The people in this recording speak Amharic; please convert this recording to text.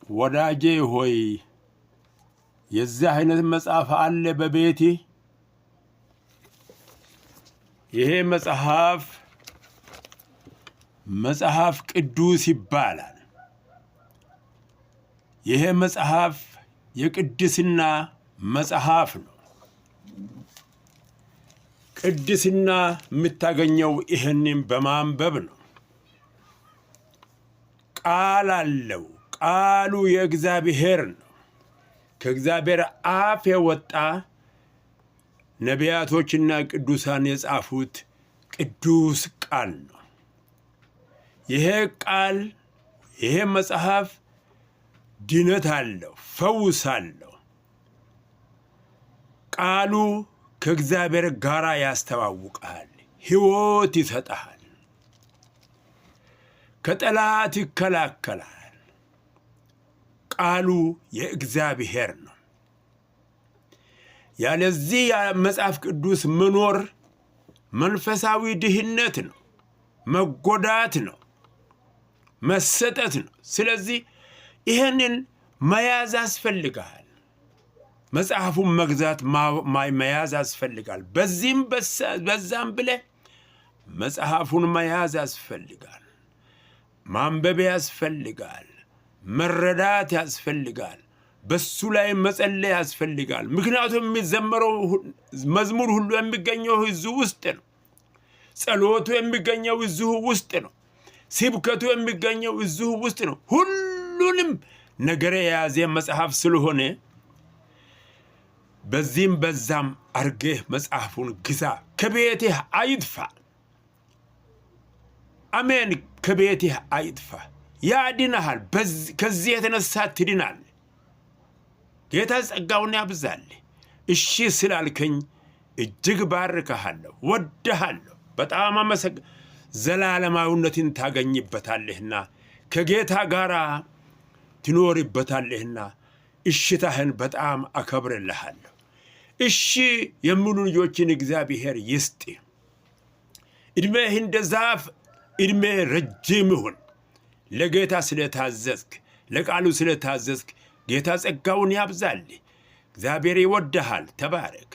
ወዳጄ ሆይ የዚህ አይነት መጽሐፍ አለ በቤቴ። ይሄ መጽሐፍ ቅዱስ ይባላል። ይሄ መጽሐፍ የቅድስና መጽሐፍ ነው። ቅድስና የምታገኘው ይሄንን በማንበብ ነው። ቃል አለው። ቃሉ የእግዚአብሔር ነው። ከእግዚአብሔር አፍ የወጣ ነቢያቶችና ቅዱሳን የጻፉት ቅዱስ ቃል ነው። ይሄ ቃል ይሄ መጽሐፍ ድነት አለው፣ ፈውስ አለው። ቃሉ ከእግዚአብሔር ጋር ያስተዋውቃል፣ ሕይወት ይሰጣል፣ ከጠላት ይከላከላል። ቃሉ የእግዚአብሔር ነው። ያለዚህ መጽሐፍ ቅዱስ መኖር መንፈሳዊ ድህነት ነው፣ መጎዳት ነው፣ መሰጠት ነው። ስለዚህ ይሄንን መያዝ ያስፈልጋል። መጽሐፉን መግዛት መያዝ ያስፈልጋል። በዚህም በዛም ብለህ መጽሐፉን መያዝ ያስፈልጋል። ማንበብ ያስፈልጋል። መረዳት ያስፈልጋል። በሱ ላይ መጸለይ ያስፈልጋል። ምክንያቱም የሚዘመረው መዝሙር ሁሉ የሚገኘው እዚሁ ውስጥ ነው። ጸሎቱ የሚገኘው እዚሁ ውስጥ ነው። ስብከቱ የሚገኘው እዚሁ ውስጥ ነው። ሁሉንም ነገር የያዘ መጽሐፍ ስለሆነ በዚህም በዛም አርገህ መጽሐፉን ግዛ። ከቤትህ አይጥፋ። አሜን። ከቤትህ አይጥፋ። ያድንሃል። ከዚህ የተነሳ ትድናል። ጌታ ጸጋውን ያብዛል። እሺ ስላልከኝ እጅግ ባርካለሁ፣ ወድሃለሁ። በጣም ዘላለማዊነትን ታገኝበታለህና ከጌታ ጋር ትኖርበታለህና እሽታህን በጣም አከብርልሃለሁ። እሺ የሚሉ ልጆችን እግዚአብሔር ይስጥ። እድሜህ እንደ ዛፍ እድሜ ረጅም ይሁን። ለጌታ ስለታዘዝክ፣ ለቃሉ ስለታዘዝክ ጌታ ጸጋውን ያብዛል። እግዚአብሔር ይወድሃል። ተባረክ።